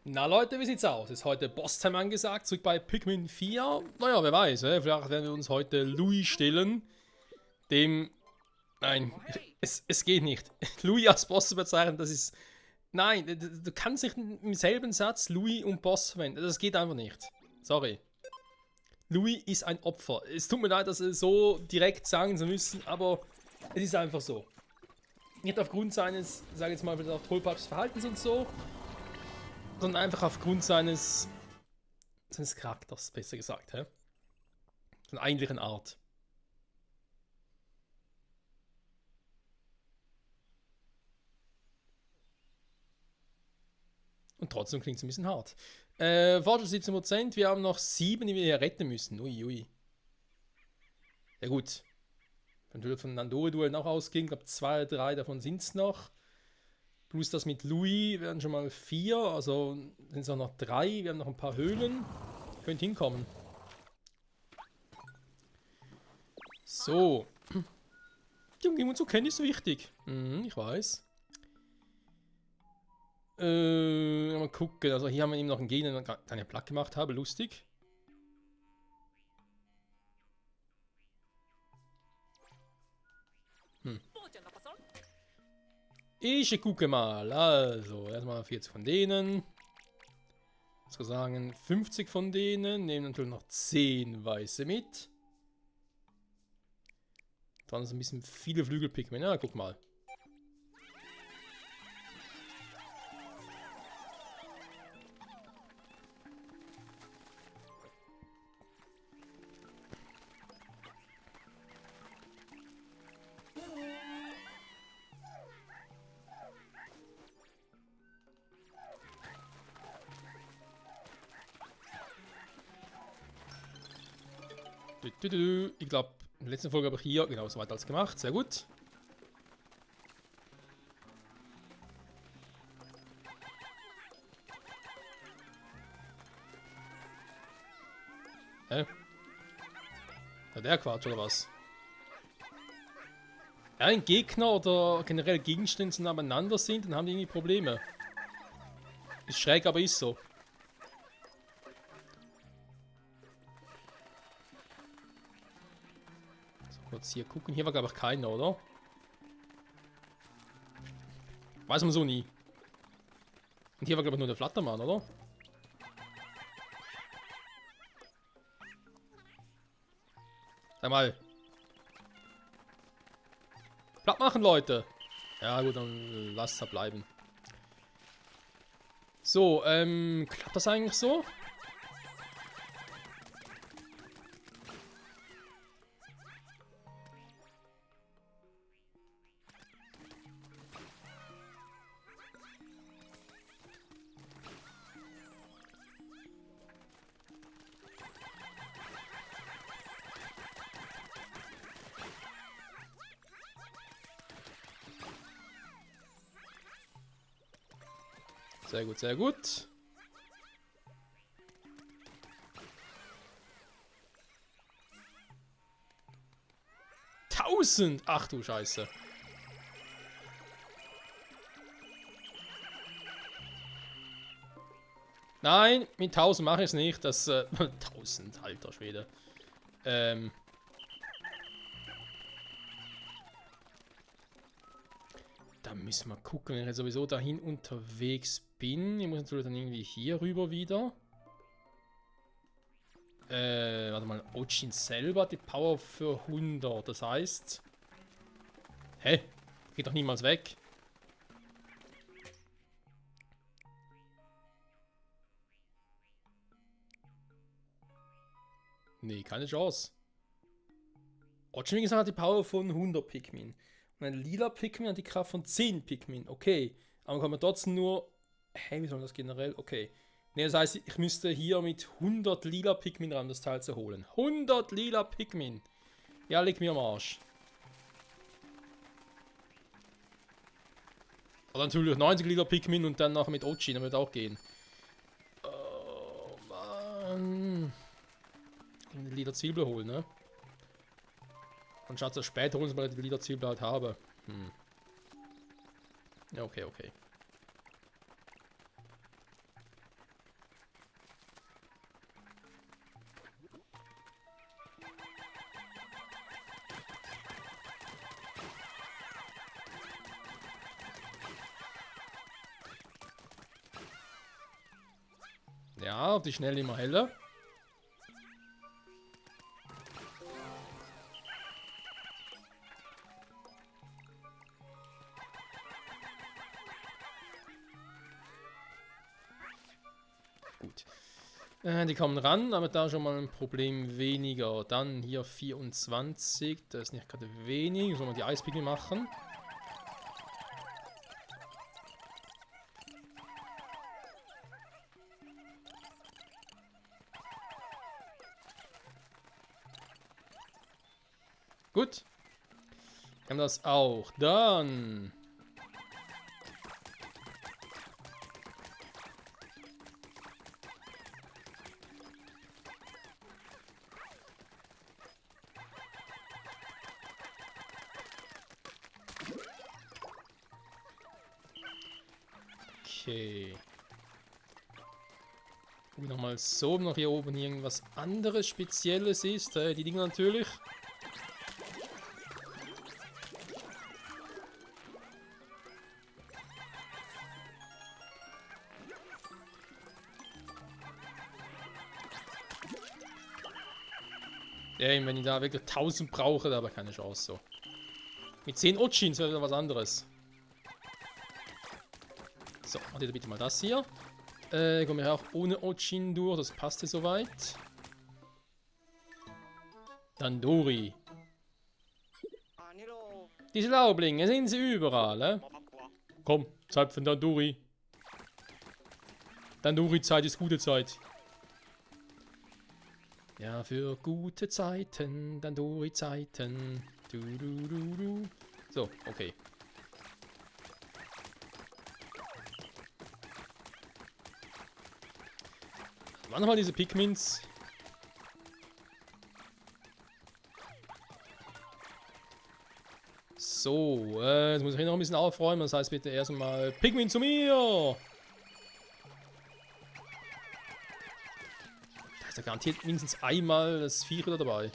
Na Leute, wie sieht's aus? Ist heute Boss-Time angesagt, zurück bei Pikmin 4. Naja, wer weiß, vielleicht werden wir uns heute Louis stellen. Dem... Nein, es geht nicht. Louis als Boss zu bezeichnen, das ist... Nein, du kannst nicht im selben Satz Louis und Boss verwenden. Das geht einfach nicht. Sorry. Louis ist ein Opfer. Es tut mir leid, das so direkt sagen zu müssen, aber es ist einfach so. Nicht aufgrund seines, sage ich jetzt mal, tollpatsches Verhaltens und so, sondern einfach aufgrund seines Charakters, besser gesagt, hä? Seiner eigentlichen Art. Und trotzdem klingt es ein bisschen hart. Fortschritt 17%, wir haben noch 7, die wir hier retten müssen. Ui. Ja gut. Natürlich von Nandori-Duellen auch ausgehen. Ich glaube 2 oder 3 davon sind es noch. Plus das mit Louis werden schon mal 4. Also sind es auch noch 3. Wir haben noch ein paar Höhlen. Könnt hinkommen. So. Die Umgebung zu kennen ist wichtig. Ich weiß. Mal gucken. Also hier haben wir eben noch einen Gegner, den ich keine Plaque gemacht habe. Lustig. Ich gucke mal. Also, erstmal 40 von denen. Ich würde sagen, 50 von denen. Nehmen natürlich noch 10 weiße mit. Dann sind ein bisschen viele Flügelpigmen. Ja, guck mal. Ich glaube, in der letzten Folge habe ich hier genau so weit als gemacht. Sehr gut. Hä? Ja, der Quatsch oder was? Ja, ein Gegner oder generell Gegenstände so nebeneinander sind, dann haben die irgendwie Probleme. Ist schräg, aber ist so. Kurz hier gucken. Hier war, glaube ich, keiner, oder? Weiß man so nie. Und hier war, glaube ich, nur der Flattermann, oder? Sag mal. Platt machen, Leute. Ja, gut, dann lasst es bleiben. So, klappt das eigentlich so? Sehr gut, sehr gut. Tausend! Ach du Scheiße. Nein, mit 1000 mache ich es nicht. Das 1000, alter Schwede. Da müssen wir gucken, wenn ich sowieso dahin unterwegs bin. Ich muss natürlich dann irgendwie hier rüber wieder. Warte mal, Ochin selber hat die Power für 100. Das heißt... Hä? Geht doch niemals weg. Nee, keine Chance. Ochin, wie gesagt, hat die Power von 100 Pikmin. Und ein lila Pikmin hat die Kraft von 10 Pikmin. Okay. Aber kann man trotzdem nur... Hä, wie soll das generell? Okay. Ne, das heißt, ich müsste hier mit 100 lila Pikmin ran, das Teil zu holen. 100 lila Pikmin. Ja, leg mir am Arsch. Oder natürlich 90 lila Pikmin und dann nachher mit Ochin, dann wird auch gehen. Oh, Mann. Eine lila Zwiebel holen, ne? Anstatt das später holen, weil ich die lila Zwiebel halt habe. Ja, okay. Ja, auf die Schnelle immer heller. Gut. Die kommen ran, aber da schon mal ein Problem weniger. Dann hier 24, das ist nicht gerade wenig. Sollen wir die Eispickel machen? Gut. Haben das auch. Dann. Okay. Gucken wir nochmal so, ob noch hier oben irgendwas anderes Spezielles ist. Die Dinger natürlich. Ja, wenn ich da wirklich 1000 brauche, da habe ich keine Chance. So. Mit 10 Ochins wäre wieder was anderes. So, macht ihr bitte mal das hier. Kommen wir auch ohne Ochin durch, das passte soweit. Dandori. Diese Laublinge, sind sie überall, Komm, Zeit von Dandori. Dandori-Zeit ist gute Zeit. Ja, für gute Zeiten, Dandori-Zeiten. Du, du, du, du. So, okay. Wann nochmal diese Pikmins? So, jetzt muss ich hier noch ein bisschen aufräumen. Das heißt bitte erstmal Pikmin zu mir! Da ist ja garantiert mindestens einmal das Viech wieder dabei.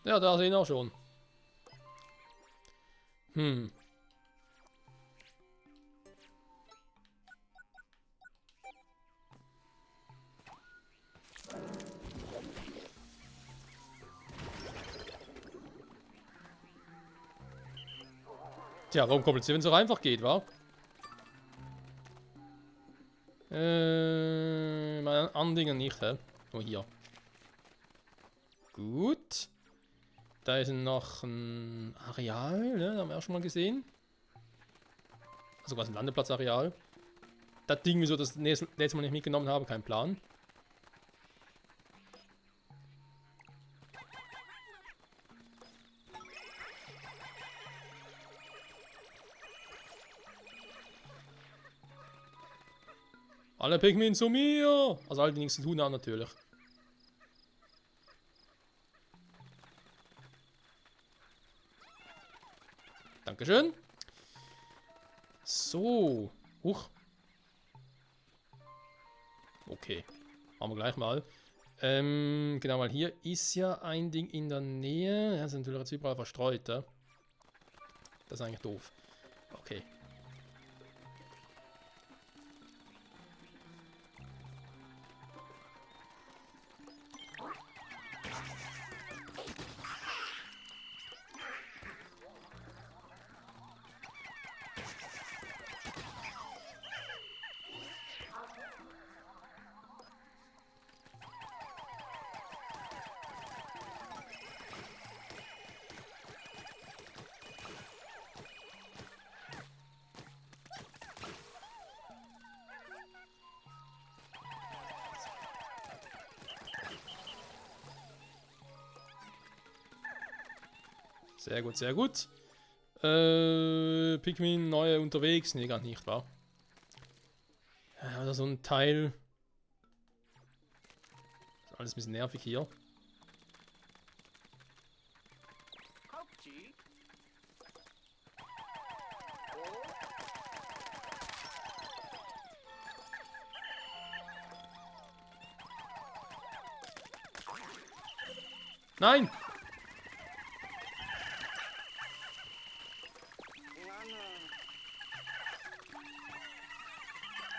Ja, da sehen auch schon. Tja, warum kompliziert, wenn es so einfach geht, wa? Bei anderen Dingen nicht, hä? Nur hier. Gut. Da ist noch ein Areal, ne? Das haben wir auch schon mal gesehen. Also quasi ein Landeplatzareal. Das Ding, wieso das letzte Mal nicht mitgenommen habe, kein Plan. Alle Pikmin zu mir! Also alle, die nichts zu tun haben, natürlich. Dankeschön. So. Huch. Okay. Machen wir gleich mal. Genau, weil hier ist ja ein Ding in der Nähe. Ja, sind natürlich jetzt überall verstreut, ja? Das ist eigentlich doof. Okay. Sehr gut, sehr gut. Pikmin neue unterwegs? Nee, gar nicht, wahr? Ja, oder so ein Teil. Ist alles ein bisschen nervig hier. Nein!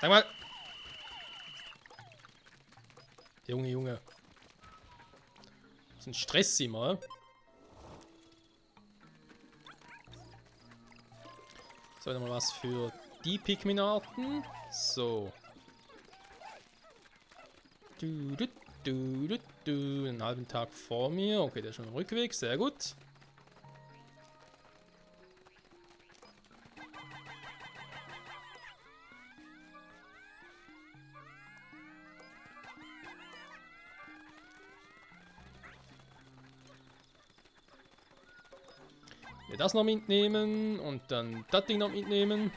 Sag mal! Junge, Junge. Das ist ein Stress immer. So, nochmal was für die Pikmin-Arten. So. Einen halben Tag vor mir. Okay, der ist schon am Rückweg. Sehr gut. Wir das noch mitnehmen und dann das Ding noch mitnehmen.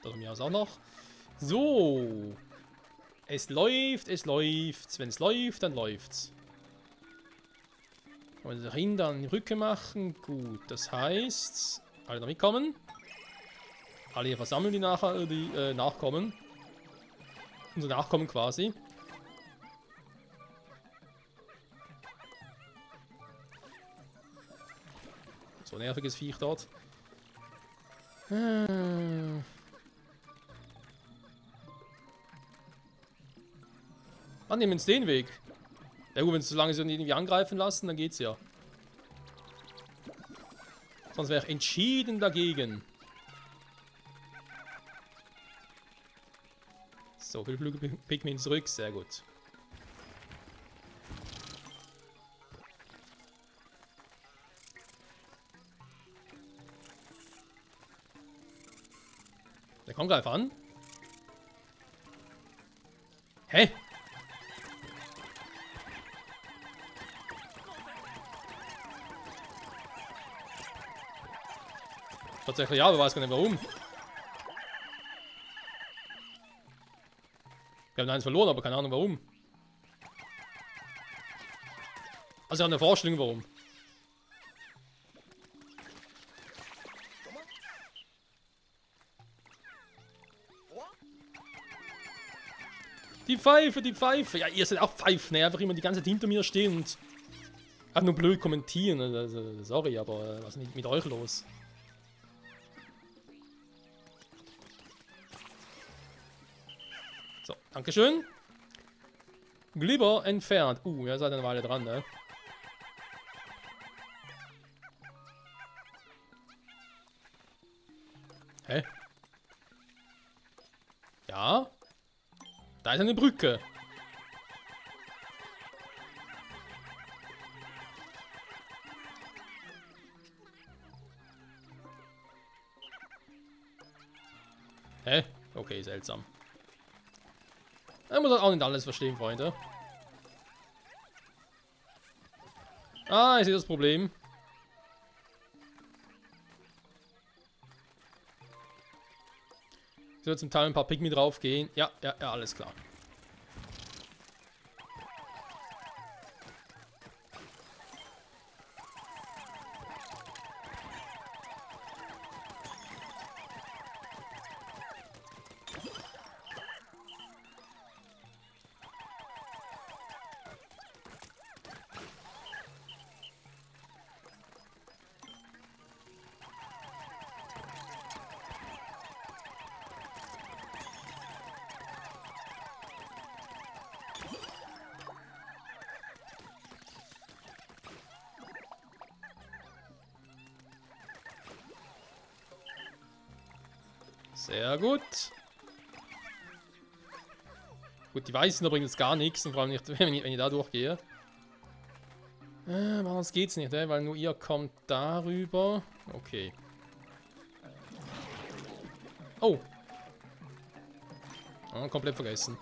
Das von mir aus auch noch. So. Es läuft, es läuft. Wenn es läuft, dann läuft's. Wollen wir dahinter dann die Rücke machen? Gut, das heißt, alle noch mitkommen. Alle hier versammeln, die nachher, die Nachkommen. Unsere Nachkommen quasi. So nerviges Viech dort. Wann nehmen wir uns den Weg? Ja gut, wenn sie so lange so irgendwie angreifen lassen, dann geht's ja. Sonst wäre ich entschieden dagegen. So, viel Pikmin zurück, sehr gut. Der kommt gleich an. Hä? Tatsächlich ja, aber weiß gar nicht warum. Wir haben eins verloren, aber keine Ahnung warum. Also ich habe eine Vorstellung warum. Die Pfeife, die Pfeife. Ja, ihr seid auch Pfeifen, ne? Einfach immer die ganze Zeit hinter mir stehen und einfach nur blöd kommentieren. Also, sorry, aber was ist nicht mit euch los? So, dankeschön. Glibber entfernt. Ihr seid eine Weile dran, ne? Hä? Ja? Da ist eine Brücke. Hä? Okay, seltsam. Man muss auch nicht alles verstehen, Freunde. Ah, ich sehe das Problem. Ich soll zum Teil ein paar Pikmin drauf gehen. Ja, alles klar. Sehr gut. Gut, die Weißen bringen jetzt gar nichts, und vor allem nicht, wenn ich da durchgehe. Warum geht's nicht, weil nur ihr kommt darüber. Okay. Oh. Komplett vergessen.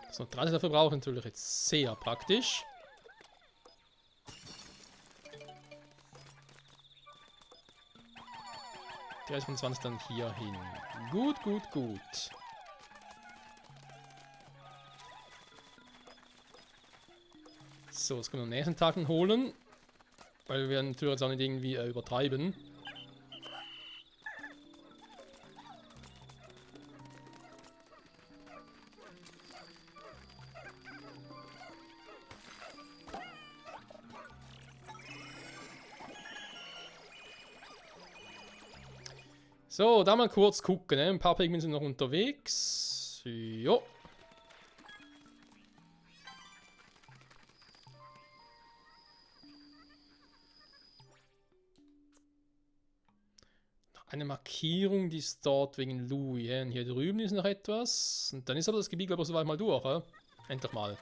Das noch 30 dafür brauche ich natürlich jetzt sehr praktisch. Die 25 dann hier hin. Gut, gut, gut. So, das können wir am nächsten Tag dann holen. Weil wir natürlich jetzt auch nicht irgendwie übertreiben. So, da mal kurz gucken, ne? Ein paar Pikmin sind noch unterwegs. Jo. Eine Markierung, die ist dort wegen Louis. Ja? Und hier drüben ist noch etwas. Und dann ist aber das Gebiet, glaube ich, soweit mal durch. Ja? Endlich mal.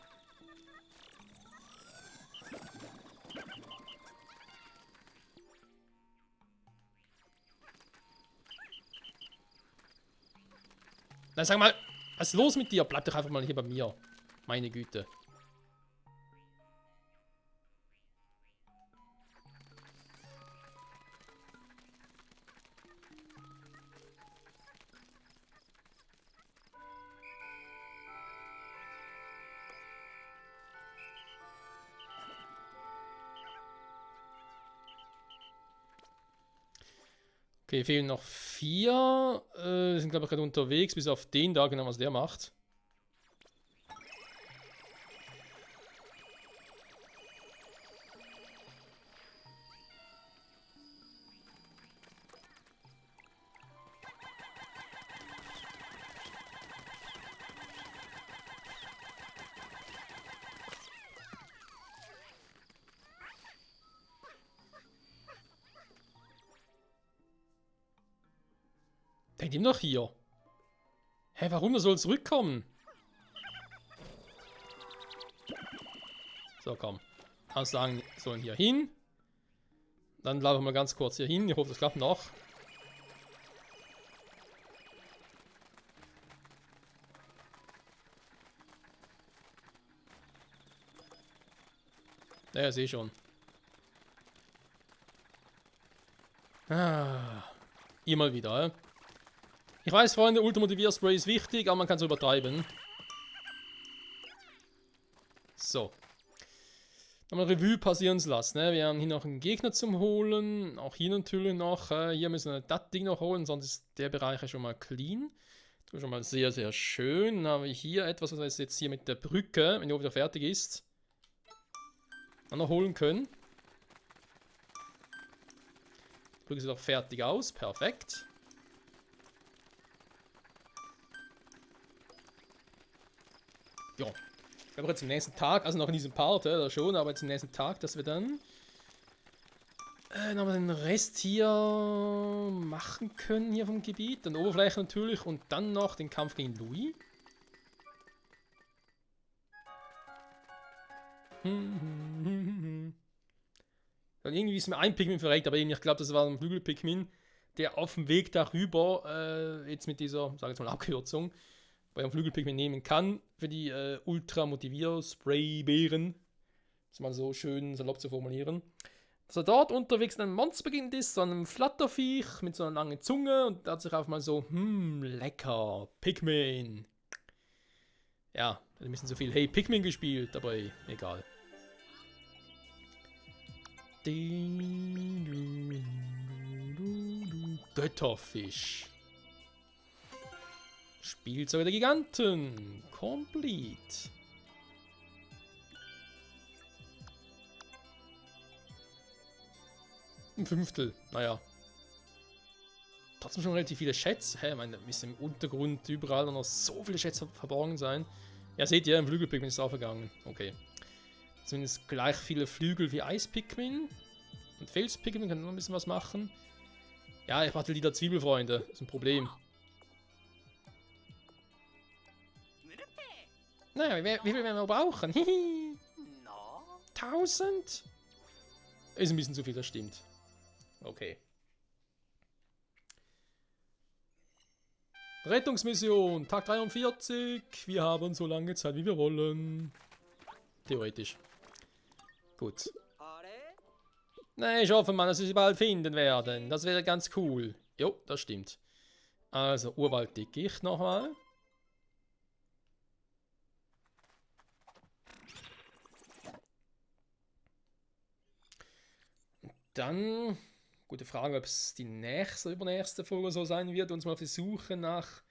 Na, sag mal, was ist los mit dir? Bleib doch einfach mal hier bei mir. Meine Güte. Okay, fehlen noch 4. Sind, glaube ich, gerade unterwegs, bis auf den da, genau was der macht. Denkt ihm noch hier. Hä, warum? Er soll zurückkommen? So, komm. Aussagen sollen hier hin. Dann laufen wir ganz kurz hier hin. Ich hoffe, das klappt noch. Ja, sehe schon. Ah. Immer wieder, ja. Ich weiß, Freunde, Ultramotivierspray ist wichtig, aber man kann es übertreiben. So. Nochmal Revue passieren lassen. Ne? Wir haben hier noch einen Gegner zum Holen. Auch hier natürlich noch. Hier müssen wir das Ding noch holen, sonst ist der Bereich ja schon mal clean. Das ist schon mal sehr, sehr schön. Dann haben wir hier etwas, was wir jetzt hier mit der Brücke, wenn die wieder fertig ist, dann noch holen können. Die Brücke sieht auch fertig aus. Perfekt. Ja, ich glaube jetzt am nächsten Tag, also noch in diesem Part, da schon, aber jetzt am nächsten Tag, dass wir dann nochmal den Rest hier machen können hier vom Gebiet. Dann Oberfläche natürlich und dann noch den Kampf gegen Louis. Dann irgendwie ist mir ein Pikmin verreckt, aber irgendwie, ich glaube, das war ein Flügel-Pikmin, der auf dem Weg darüber jetzt mit dieser, sage ich jetzt mal, Abkürzung bei einem Flügelpigment nehmen kann für die Ultra-Motivier-Spray-Beeren. Das ist mal so schön salopp zu formulieren. Dass er dort unterwegs in einem Monster beginnt ist, so einem Flatterviech mit so einer langen Zunge und da hat sich einfach mal so, lecker, Pikmin. Ja, hat ein bisschen so viel Hey Pikmin gespielt, aber egal. Götterfisch. Spielzeug der Giganten. Complete. Ein Fünftel. Naja. Trotzdem schon relativ viele Schätze. Hä, meine, müssen im Untergrund überall noch so viele Schätze verborgen sein. Ja, seht ihr, im Flügelpigmin ist es auch vergangen. Okay. Zumindest gleich viele Flügel wie Eispigmin. Und Felspigmin können noch ein bisschen was machen. Ja, ich warte wieder Zwiebelfreunde. Das ist ein Problem. Naja, wie viel werden wir brauchen? 1000? Ist ein bisschen zu viel, das stimmt. Okay. Rettungsmission, Tag 43. Wir haben so lange Zeit, wie wir wollen. Theoretisch. Gut. Na, ich hoffe mal, dass wir sie bald finden werden. Das wäre ganz cool. Jo, das stimmt. Also, Urwalddickicht nochmal. Dann, gute Frage, ob es die nächste, übernächste Folge so sein wird, uns mal auf die Suche nach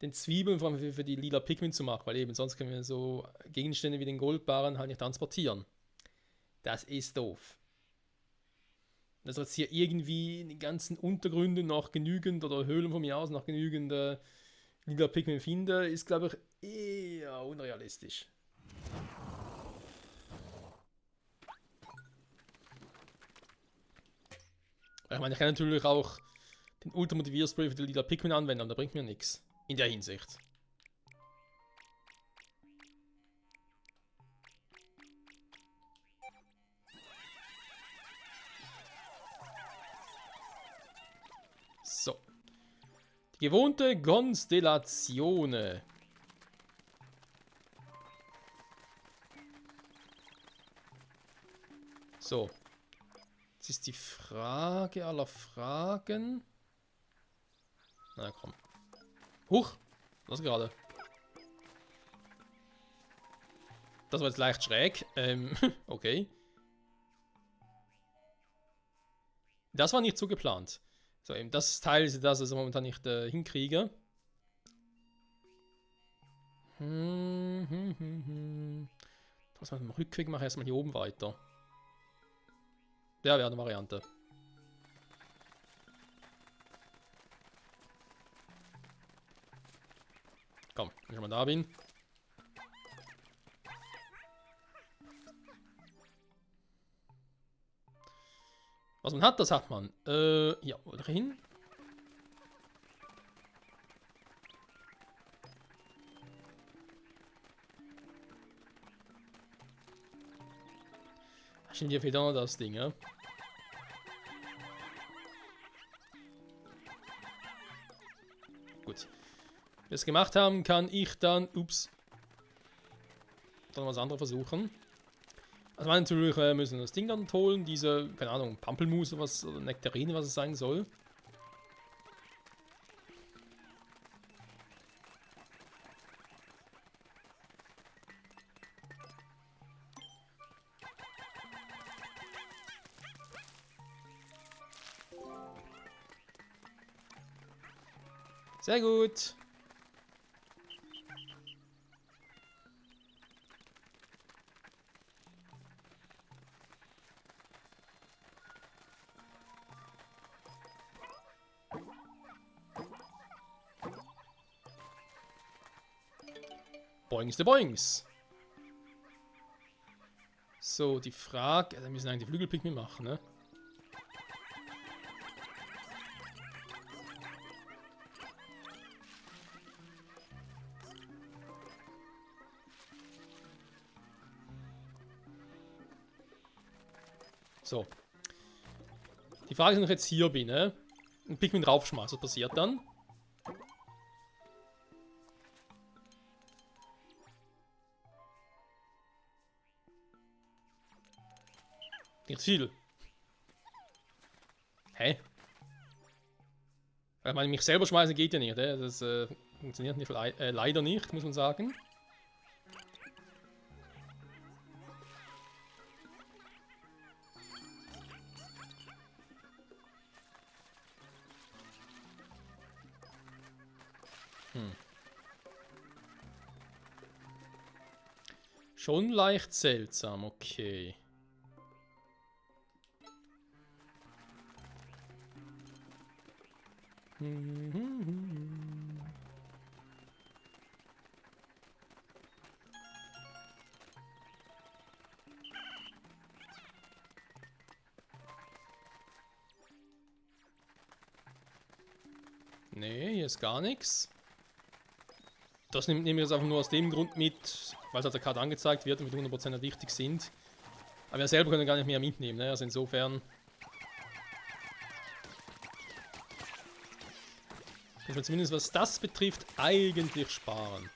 den Zwiebeln vor allem für die lila Pikmin zu machen, weil eben sonst können wir so Gegenstände wie den Goldbarren halt nicht transportieren. Das ist doof. Dass wir jetzt hier irgendwie in den ganzen Untergründen noch genügend, oder Höhlen von mir aus noch genügend lila Pikmin finde, ist glaube ich eher unrealistisch. Ich meine, ich kann natürlich auch den Ultramotivierspray für die lila Pikmin anwenden, aber da bringt mir nichts. In der Hinsicht. So. Die gewohnte Konstellation. So. Jetzt ist die Frage aller Fragen. Na komm. Huch! Was gerade? Das war jetzt leicht schräg. Okay. Das war nicht so geplant. So, eben das Teil ist das, was ich momentan nicht hinkriege. Was mit dem Rückweg mache ich erstmal hier oben weiter. Ja, wäre eine Variante. Komm, wenn ich mal da bin. Was man hat, das hat man. Ja, oder hin? Stimmt, hier fehlt auch noch das Ding, ja? Gut. Wenn wir es gemacht haben, kann ich dann, dann was anderes versuchen. Also natürlich müssen wir das Ding dann holen, diese, keine Ahnung, Pampelmus oder was, oder Nektarine, was es sein soll. Sehr gut. Boings de Boings. So, die Frage, wir müssen eigentlich die Flügelpikmin machen, ne? So. Die Frage ist, wenn ich jetzt hier bin, ne? Ein Pikmin draufschmeiße, was passiert dann? Nicht viel. Hä? Ich meine, mich selber schmeißen geht ja nicht, das funktioniert nicht, leider nicht, muss man sagen. Schon leicht seltsam, okay. Nee, hier ist gar nichts. Das nehme ich jetzt einfach nur aus dem Grund mit, weil es auf der Karte angezeigt wird und wir 100% wichtig sind. Aber wir selber können gar nicht mehr mitnehmen, ne? Also insofern. Können wir zumindest was das betrifft eigentlich sparen.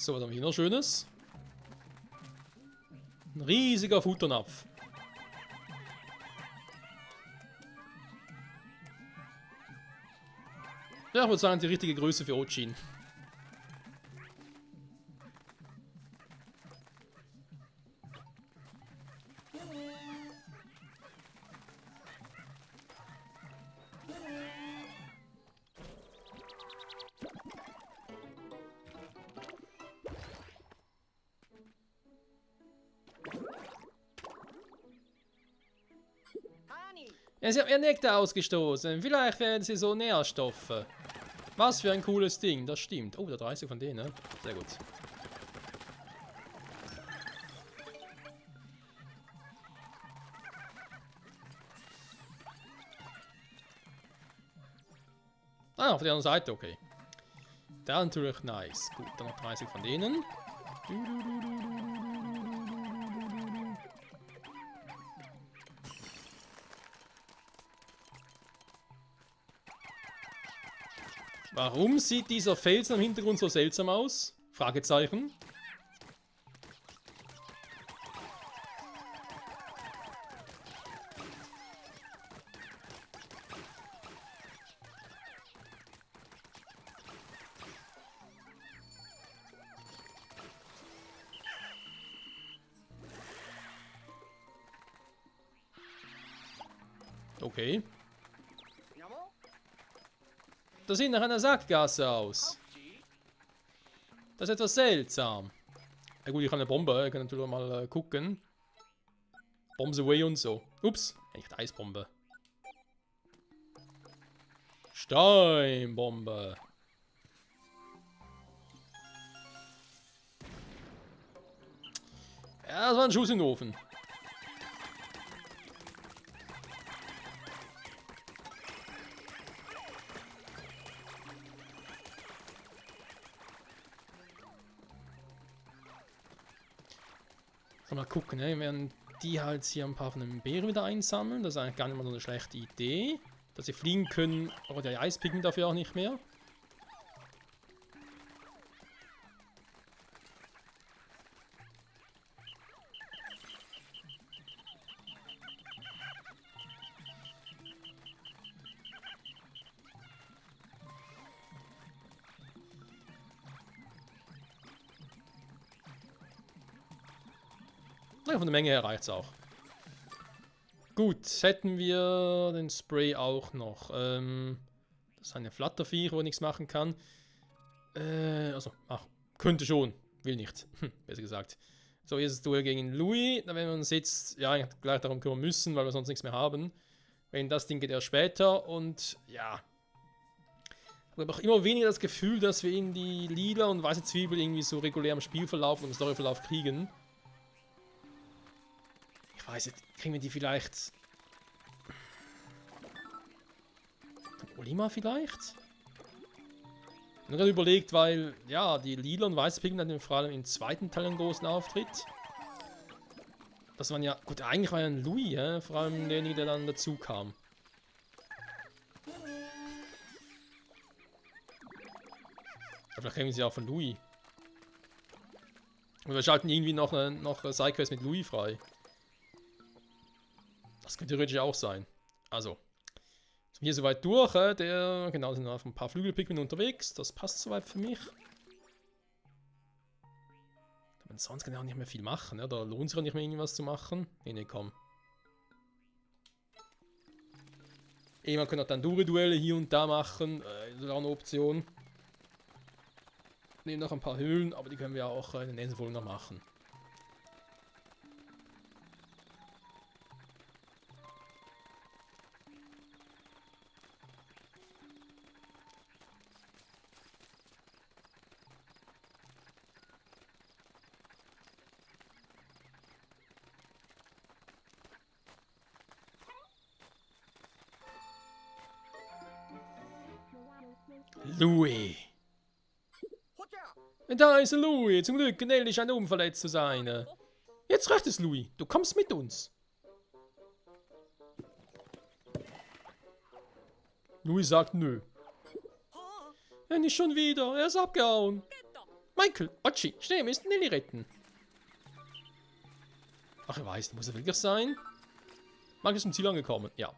So, was haben wir hier noch Schönes? Ein riesiger Futternapf. Ja, ich würde sagen, die richtige Größe für Ochin. Ja, sie haben ihr Nektar ausgestoßen. Vielleicht werden sie so Nährstoffe. Was für ein cooles Ding, das stimmt. Oh, der 30 von denen, ne? Sehr gut. Ah, auf der anderen Seite, okay. Der ist natürlich nice. Gut, dann noch 30 von denen. Warum sieht dieser Felsen im Hintergrund so seltsam aus? Fragezeichen. Okay. Das sieht nach einer Sackgasse aus. Das ist etwas seltsam. Ja gut, ich habe eine Bombe, ich kann natürlich mal gucken. Bombs away und so. Ups, echt Eisbombe. Steinbombe. Ja, das war ein Schuss in den Ofen. Mal gucken, ne? Werden die halt hier ein paar von den Beeren wieder einsammeln. Das ist eigentlich gar nicht mal so eine schlechte Idee. Dass sie fliegen können, aber die Eispicken dafür auch nicht mehr. Ja, von der Menge her reicht es auch. Gut, hätten wir den Spray auch noch. Das ist eine Flatterviech, wo nichts machen kann. Also, ach, könnte schon. Will nicht. Besser gesagt. So, jetzt das Duell gegen Louis. Da werden wir uns jetzt ja, gleich darum kümmern müssen, weil wir sonst nichts mehr haben. Wenn das Ding geht erst später und ja. Ich habe auch immer weniger das Gefühl, dass wir in die lila und weiße Zwiebel irgendwie so regulär im Spielverlauf und im Storyverlauf kriegen. Ich weiß nicht, kriegen wir die vielleicht... Von Olimar vielleicht? Ich habe gerade überlegt, weil, ja, die lila und weiße Pigment hatten vor allem im zweiten Teil einen großen Auftritt. Das waren ja... Gut, eigentlich war ja ein Louis, vor allem derjenige, der dann dazu kam. Aber vielleicht kriegen sie auch von Louis. Und wir schalten irgendwie noch Sidequest mit Louis frei. Das könnte theoretisch auch sein. Also, sind wir hier soweit durch. Genau, sind noch ein paar Flügelpigmen unterwegs. Das passt soweit für mich. Aber sonst kann ich auch nicht mehr viel machen. Ne? Da lohnt sich auch nicht mehr irgendwas zu machen. Nee, komm. Man kann auch dann Dure-Duelle hier und da machen. Das ist auch eine Option. Nehmen noch ein paar Höhlen, aber die können wir auch in den nächsten Folgen noch machen. Louis. Da ist Louis. Zum Glück, Nelly scheint unverletzt zu sein. Jetzt reicht es, Louis. Du kommst mit uns. Louis sagt nö. Nicht schon wieder. Er ist abgehauen. Michael, Ochi, schnell, wir müssen Nelly retten. Ach, ich weiß, muss er wirklich sein? Mark ist zum Ziel angekommen, ja.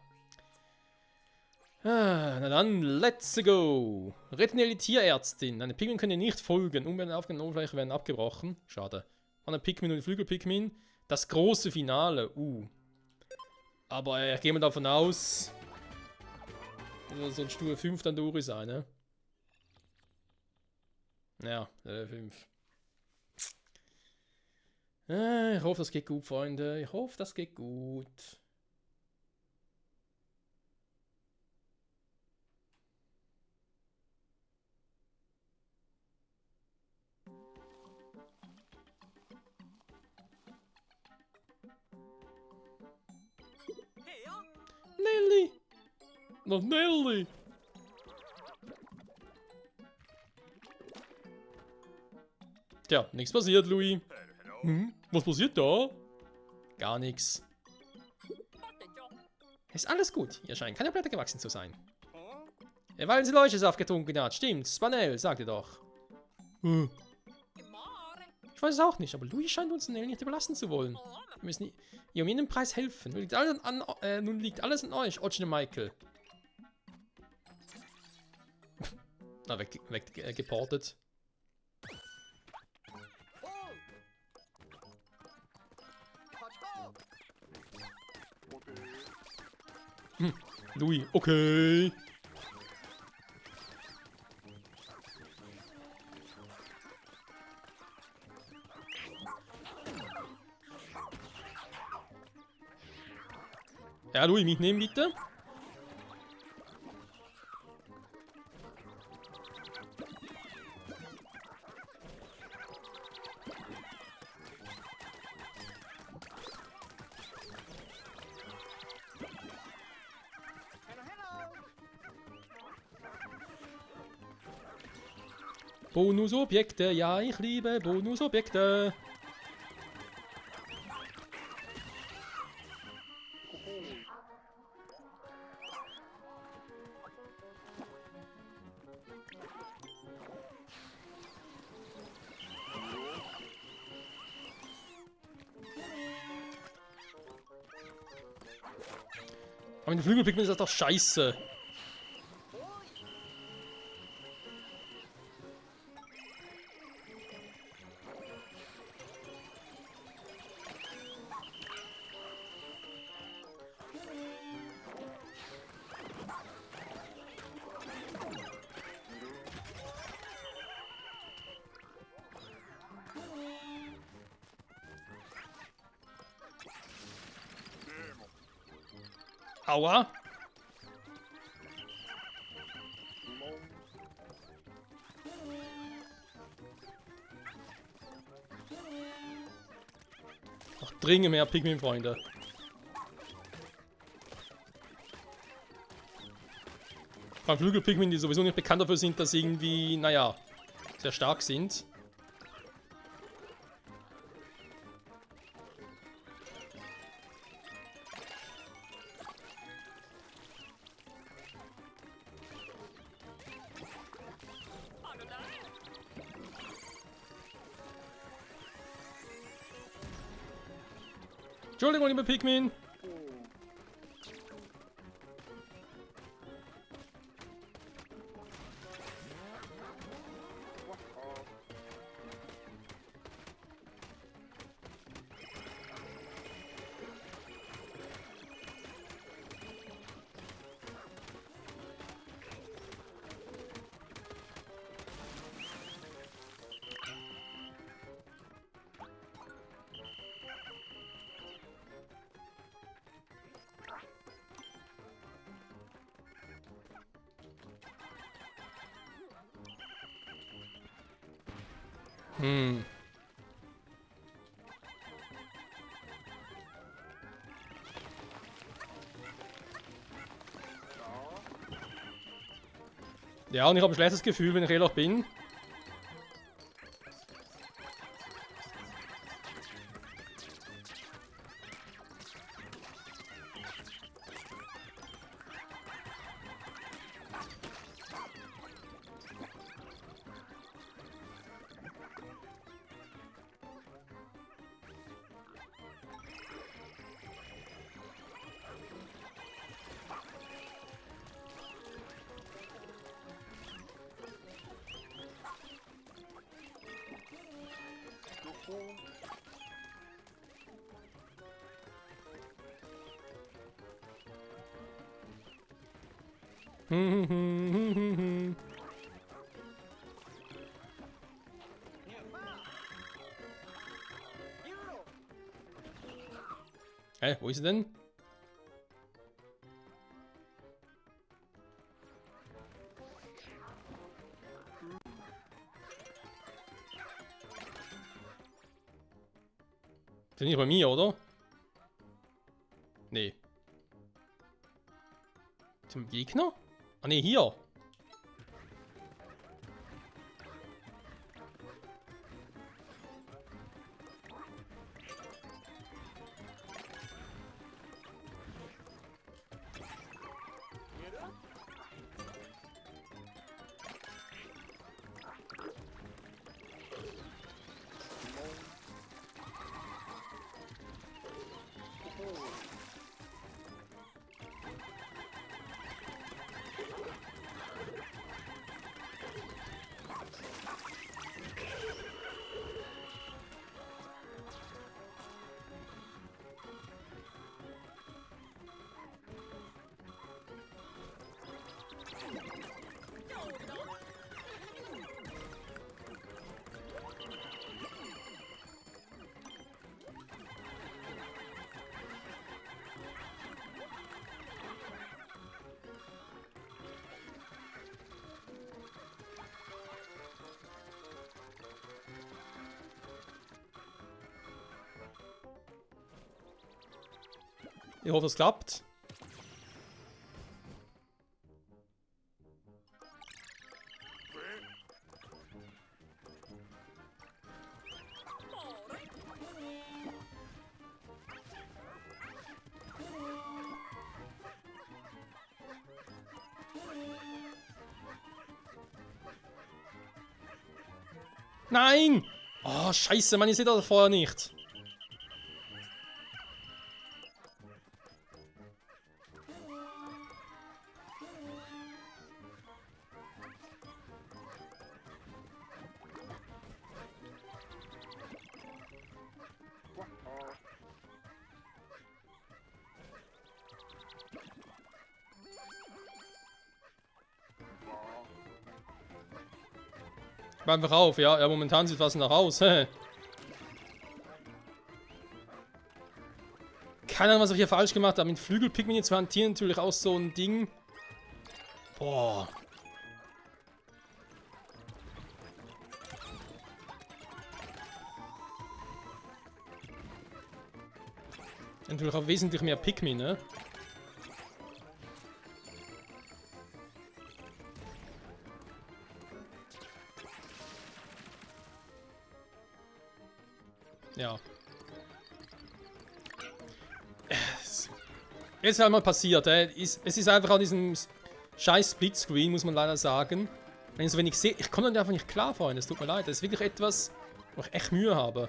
Ah, na dann, let's go. Retten die Tierärztin. Eine Pikmin können ihr nicht folgen. Unbedingt aufgenommen, Oberfläche werden abgebrochen. Schade. Eine Pikmin und Flügelpikmin. Das große Finale. Aber ich gehe mal davon aus, dass so ein Stufe 5 dann durch sein, ne? Ja, 5. Ich hoffe, das geht gut, Freunde. Ich hoffe, das geht gut. Nelly! Noch Nelly! Tja, nichts passiert, Louis. Was passiert da? Gar nichts. Ist alles gut. Hier scheinen keine Blätter gewachsen zu sein. Weil sie Leuchtesaft getrunken hat. Stimmt, Spanel, sagt ihr doch. Ich weiß es auch nicht, aber Louis scheint uns Nelly nicht überlassen zu wollen. Wir müssen ihr um jeden Preis helfen. Nun liegt alles an euch, Ochi und Michael. Na, weggeportet. Louis, okay. Ja, Louis, mitnehmen bitte. Bonusobjekte, ja, ich liebe Bonusobjekte. Aber in den Flügelpigment ist das doch scheiße. Aua. Noch dringend mehr Pikmin-Freunde. Vor allem Flügelpigmin, die sowieso nicht bekannt dafür sind, dass sie irgendwie, naja, sehr stark sind. Entschuldigung, liebe Pikmin. Ja, und ich habe ein schlechtes Gefühl, wenn ich ehrlich bin. Hä, wo ist sie denn? Sind nicht bei mir, oder? Nee. Zum Gegner? Ah ne, hier. Ich hoffe, es klappt. Nein! Oh, scheiße, Mann, ich sehe das vorher nicht. Gib einfach auf, ja. Ja, momentan sieht was nach aus. Keine Ahnung, was ich hier falsch gemacht habe. Mit Flügelpigmenten zu hantieren, natürlich auch so ein Ding. Boah. Natürlich auch wesentlich mehr Pikmin, ne? Ja. Jetzt ist halt mal passiert, es ist einfach an diesem scheiß Splitscreen, muss man leider sagen. Wenn ich so wenig sehe, ich komme dann einfach nicht klar, Freunde, es tut mir leid. Das ist wirklich etwas, wo ich echt Mühe habe.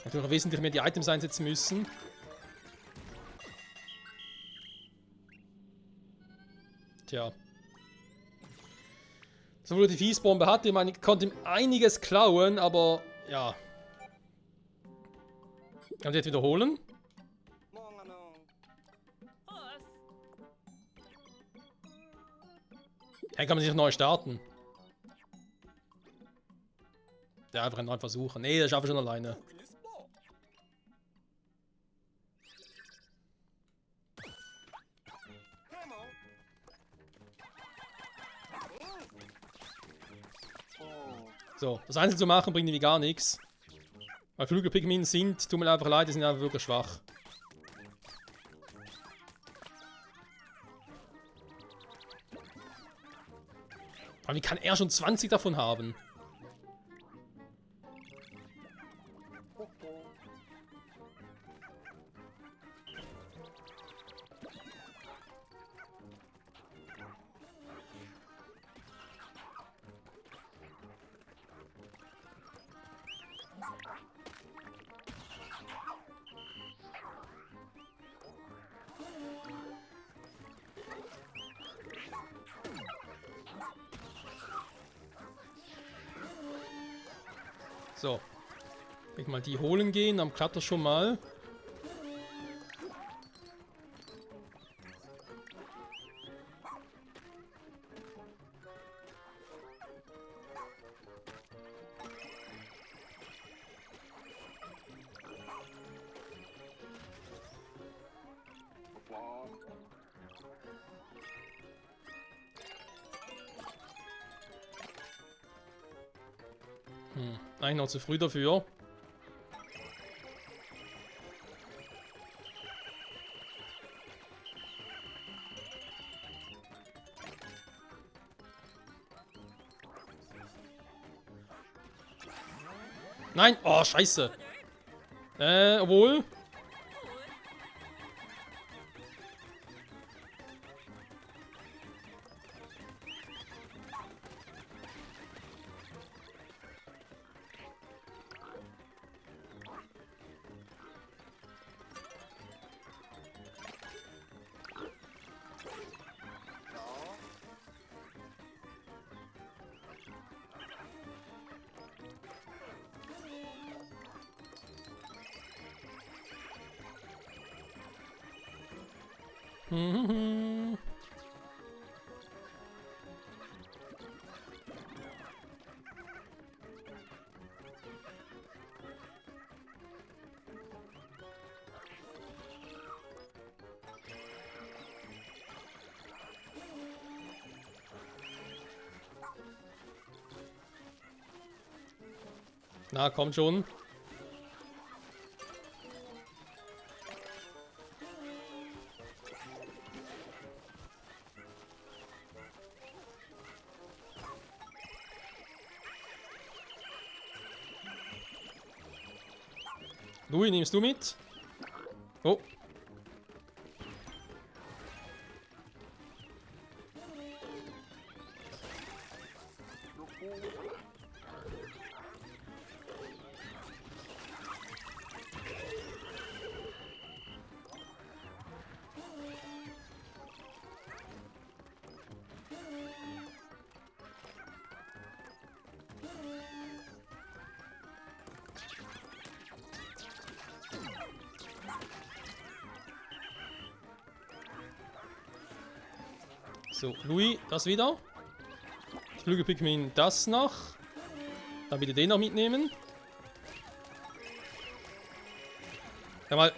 Natürlich auch wesentlich mehr die Items einsetzen müssen. Tja. So wo er die Fiesbombe hatte, ich meine, ich konnte ihm einiges klauen, aber ja. Kann ich jetzt wiederholen? Hey, kann man sich neu starten? Ja, einfach einen neuen versuchen. Nee, das schaffe ich schon alleine. So, das Einzel zu machen bringt irgendwie gar nichts. Weil Flügelpigmenten sind, tut mir einfach leid, die sind einfach wirklich schwach. Aber wie kann er schon 20 davon haben? So. Ich mal die holen gehen, dann klappt das schon mal. Eigentlich noch zu früh dafür. Nein! Oh, scheiße! Obwohl... Na, komm schon. Louis, nimmst du mit? Oh. So, Louis, das wieder. Flügel Pikmin, das noch. Dann bitte den noch mitnehmen. Ja, mal.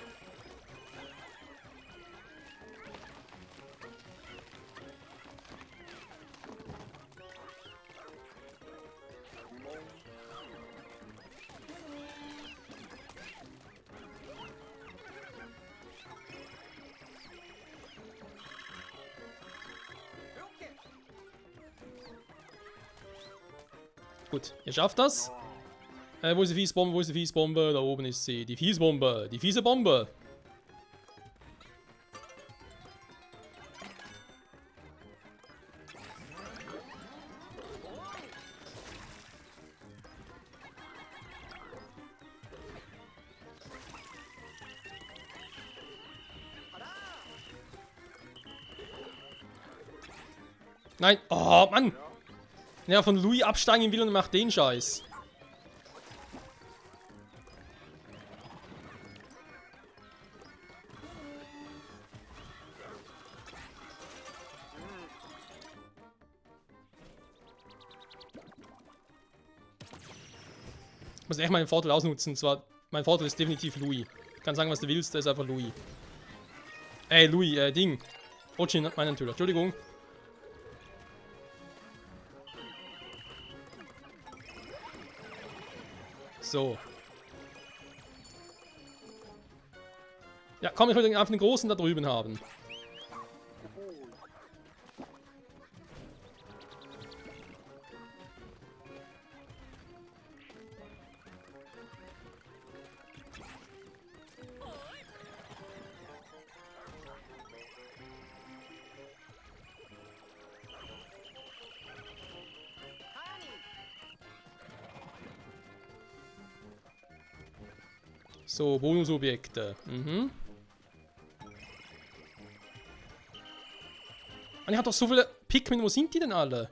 Gut, ihr schafft das. Wo ist die Fiesbombe? Wo ist die Fiesbombe? Da oben ist sie. Die Fiesbombe. Die fiese Bombe. Nein. Oh, Mann. Ja, von Louis absteigen will und macht den Scheiß. Ich muss echt meinen Vorteil ausnutzen. Zwar, mein Vorteil ist definitiv Louis. Du kannst sagen, was du willst, der ist einfach Louis. Ey, Louis, Ding. Ochin, mein Enthüller. Entschuldigung. So. Ja, komm, ich will einfach den großen da drüben haben. So, Bonusobjekte. Mhm. Und ich hab doch so viele Pikmin, wo sind die denn alle?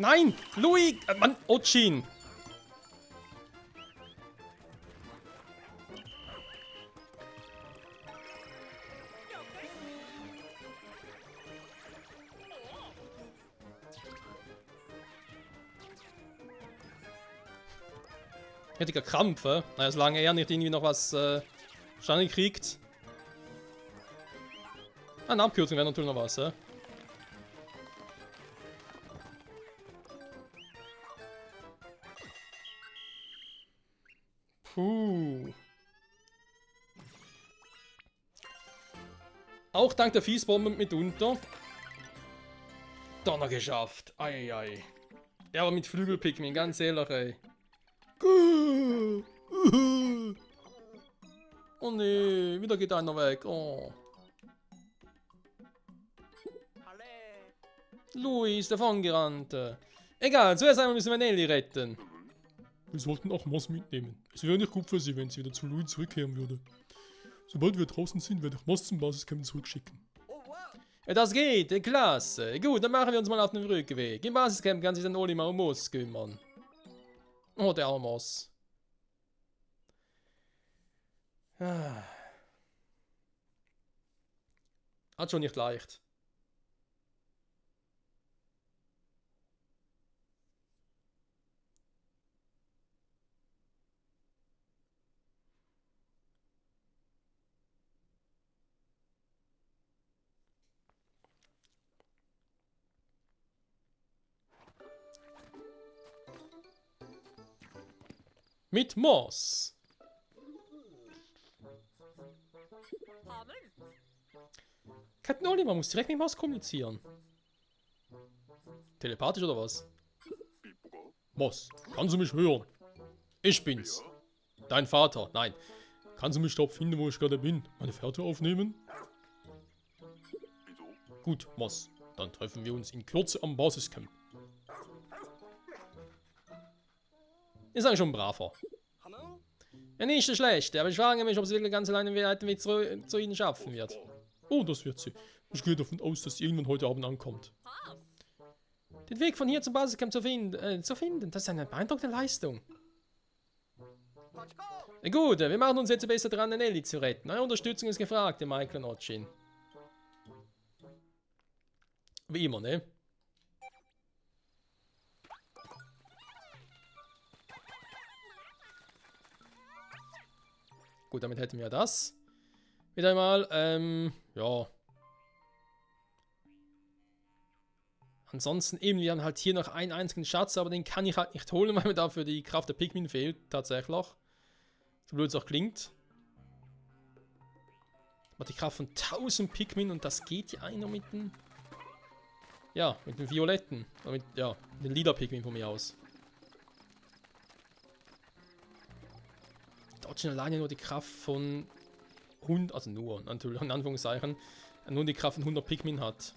Nein! Louis! Mann, Ochin! Richtiger Krampf, naja, solange er nicht irgendwie noch was zustande kriegt. Eine Abkürzung wäre natürlich noch was, Puh. Auch dank der Fiesbombe mitunter. Donner geschafft. Eieiei. Er war mit Flügelpigmin, ganz ehrlich, ey. Oh nee, wieder geht einer weg. Oh. Louis, davon gerannt. Egal, zuerst einmal müssen wir Nelly retten. Wir sollten auch Moss mitnehmen. Es wäre nicht gut für sie, wenn sie wieder zu Louis zurückkehren würde. Sobald wir draußen sind, werde ich Moss zum Basiscamp zurückschicken. Ja, das geht, klasse. Gut, dann machen wir uns mal auf den Rückweg. Im Basiscamp kann sich dann Oli mal um Moss kümmern. Oh, der arme Moss. Ah. Hat schon nicht leicht. Mit Moss. Captain Oli, man muss direkt mit Moss kommunizieren. Telepathisch oder was? Moss, kannst du mich hören? Ich bin's. Dein Vater. Nein. Kannst du mich dort finden, wo ich gerade bin? Meine Fährte aufnehmen? Gut, Moss. Dann treffen wir uns in Kürze am Basiscamp. Ist eigentlich schon ein braver. Ja, nicht so schlecht, aber ich frage mich, ob sie wirklich ganz alleine den Weg zu ihnen schaffen wird. Oh, das wird sie. Ich gehe davon aus, dass sie irgendwann heute Abend ankommt. Den Weg von hier zum Basiscamp zu finden, das ist eine beeindruckende Leistung. Gut, wir machen uns jetzt besser dran, Nelly zu retten. Eure Unterstützung ist gefragt, Michael und Ochin. Wie immer, ne? Gut, damit hätten wir das. Wieder einmal, ja. Ansonsten eben, wir haben halt hier noch einen einzigen Schatz, aber den kann ich halt nicht holen, weil mir dafür die Kraft der Pikmin fehlt, tatsächlich. So blöd es auch klingt. Aber die Kraft von 1000 Pikmin und das geht ja nur mit den... Ja, mit den Violetten. Oder mit, ja, mit den lila Pikmin von mir aus. Dort alleine nur die Kraft von 100, also nur, natürlich in Anführungszeichen, nur die Kraft von 100 Pikmin hat.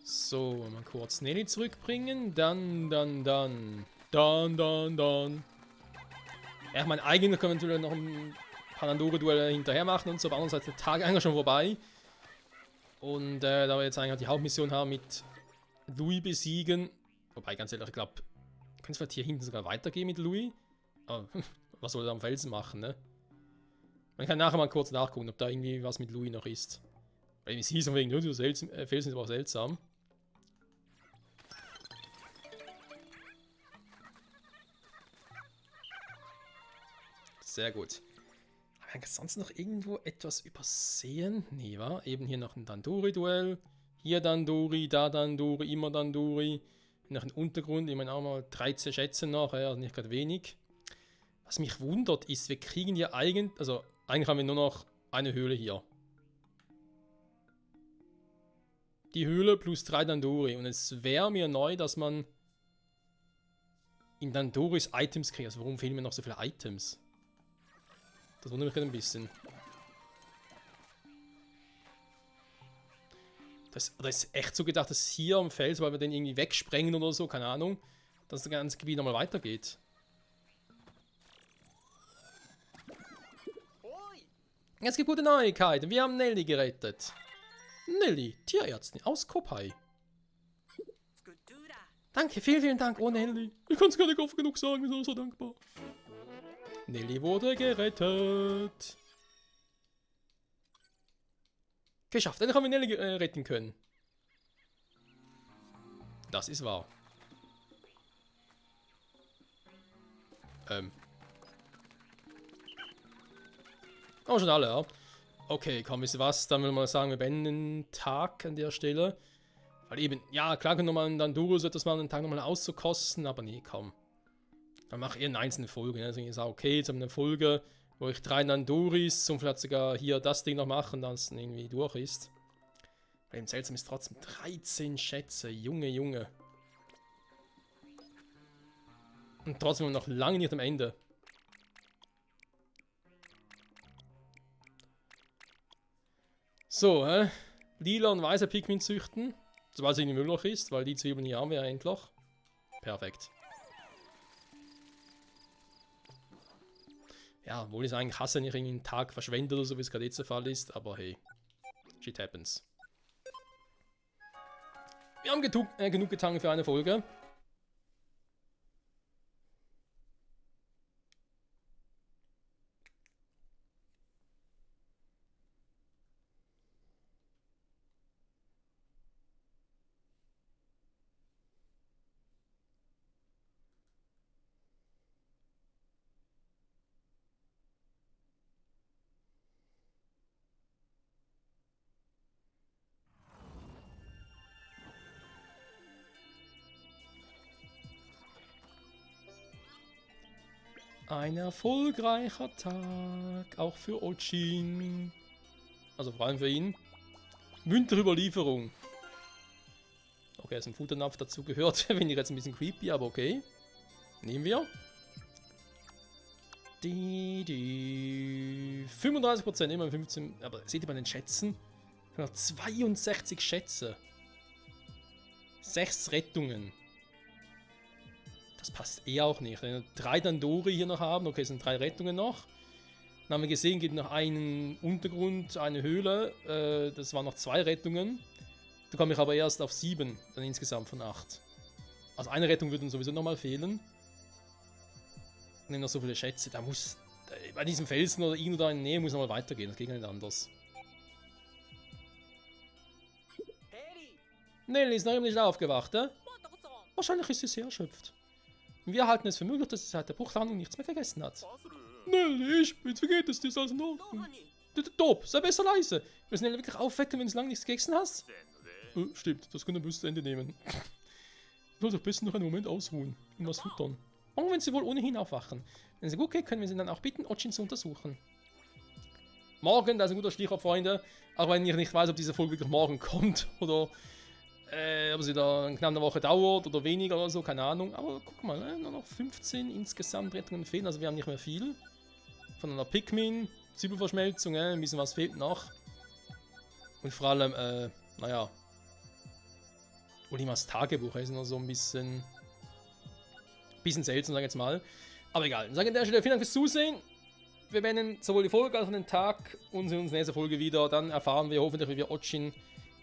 So, mal kurz Nelly zurückbringen. Dann. Ja, ich meine, eigentlich können wir natürlich noch ein paar Nandori-Duelle hinterher machen und so. Aber andererseits ist der Tag eigentlich schon vorbei. Und da wir jetzt eigentlich die Hauptmission haben mit Louis besiegen. Wobei, ganz ehrlich, ich glaube, können es vielleicht hier hinten sogar weitergehen mit Louis. Aber was soll er am Felsen machen, ne? Man kann nachher mal kurz nachgucken, ob da irgendwie was mit Louis noch ist. Weil es hieß wegen, der Felsen ist aber auch seltsam. Sehr gut. Haben wir sonst noch irgendwo etwas übersehen? Nee, war eben hier noch ein Dandori-Duell. Hier Dandori, da Dandori, immer Dandori. Noch ein Untergrund, ich meine auch mal 13 Schätze nachher, also nicht gerade wenig. Was mich wundert ist, wir kriegen ja eigentlich, also eigentlich haben wir nur noch eine Höhle hier. die Höhle plus 3 Dandori. Und es wäre mir neu, dass man in Dandoris Items kriegt. Also warum fehlen mir noch so viele Items? Das wundert mich gerade ein bisschen. Das ist echt so gedacht, dass hier am Fels, weil wir den irgendwie wegsprengen oder so, keine Ahnung, dass das ganze Gebiet nochmal weitergeht. Es gibt gute Neuigkeiten. Wir haben Nelly gerettet. Nelly, Tierärztin aus Kopai. Danke, vielen, vielen Dank. Oh, Nelly. Ich kann es gar nicht oft genug sagen, wir sind so dankbar. Nelly wurde gerettet. Geschafft, endlich haben wir Nelly retten können. Das ist wahr. Oh, schon alle, ja. Okay, komm, wisst ihr was? Dann will ich mal sagen, wir beenden den Tag an der Stelle. Weil eben, ja, klar können wir mal dann Duro so etwas mal einen Tag nochmal auszukosten, aber nee, komm. Dann mach eher eine einzelne Folge. Ne? Also ich sage, okay, jetzt haben wir eine Folge, wo ich 3 Nanduris und vielleicht sogar hier das Ding noch machen, dass es irgendwie durch ist. Weil eben seltsam ist trotzdem 13 Schätze, Junge, Junge. Und trotzdem noch lange nicht am Ende. So, lila und weiße Pikmin züchten. Sobald es irgendwie möglich ist, weil die Zwiebeln hier haben wir ja endlich. Perfekt. Ja, obwohl ich es eigentlich hasse, wenn ich irgendwie einen Tag verschwende oder so, wie es gerade jetzt der Fall ist. Aber hey, shit happens. Wir haben genug getan für eine Folge. Ein erfolgreicher Tag, auch für Ochin. Also vor allem für ihn. Winterüberlieferung. Okay, ist ein Futternapf dazu gehört. Finde ich jetzt ein bisschen creepy, aber okay. Nehmen wir. Die 35%, immer 15. Aber seht ihr bei den Schätzen? 62 Schätze. 6 Rettungen. Das passt eh auch nicht. Wenn wir 3 Dandori hier noch haben, okay, es sind 3 Rettungen noch. Dann haben wir gesehen, gibt noch einen Untergrund, eine Höhle. Das waren noch 2 Rettungen. Da komme ich aber erst auf 7, dann insgesamt von 8. Also eine Rettung würde uns sowieso nochmal fehlen. Und dann noch so viele Schätze. Da muss, bei diesem Felsen oder irgendwo da in der Nähe muss nochmal weitergehen. Das geht ja nicht anders. Nelly ist noch immer nicht aufgewacht, eh? Wahrscheinlich ist sie sehr erschöpft. Wir halten es für möglich, dass sie seit der Bruchlandung nichts mehr gegessen hat. Nelly, ich bin's, wie geht es dir? Ist alles in Ordnung? Top, sei besser leise. Wir müssen Nelly wirklich aufwecken, wenn du lange nichts gegessen hast. Stimmt, das könnte ein böses Ende nehmen. Du sollst doch besser noch einen Moment ausruhen und was futtern. Morgen werden sie wohl ohnehin aufwachen. Wenn sie gut geht, können wir sie dann auch bitten, Ochin zu untersuchen. Morgen, das ist ein guter Stichwort, Freunde. Auch wenn ich nicht weiß, ob diese Folge wirklich morgen kommt oder ob sie da knapp eine Woche dauert oder weniger oder so, keine Ahnung. Aber guck mal, nur noch 15 insgesamt Rettungen fehlen, also wir haben nicht mehr viel. Von einer Pikmin, Zwiebelverschmelzung, ein bisschen was fehlt noch. Und vor allem, naja, Olimas Tagebuch ist noch so ein bisschen seltsam, sag ich jetzt mal. Aber egal, dann sage ich an der Stelle vielen Dank fürs Zusehen. Wir werden sowohl die Folge als auch den Tag und sehen uns in der nächsten Folge wieder. Dann erfahren wir hoffentlich, wie wir Ochin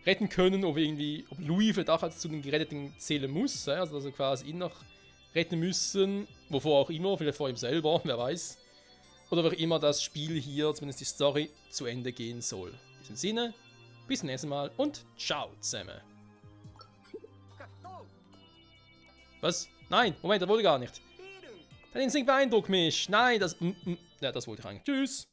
retten können, ob Louis vielleicht auch als zu den Geretteten zählen muss. Also dass wir quasi ihn noch retten müssen. Wovor auch immer, vielleicht vor ihm selber, wer weiß. Oder wie immer das Spiel hier, zumindest die Story, zu Ende gehen soll. In diesem Sinne, bis zum nächsten Mal und ciao zusammen. Was? Nein, Moment, das wollte ich gar nicht. Dein Instinkt beeindruckt mich. Nein, das... Ja, das wollte ich eigentlich. Tschüss.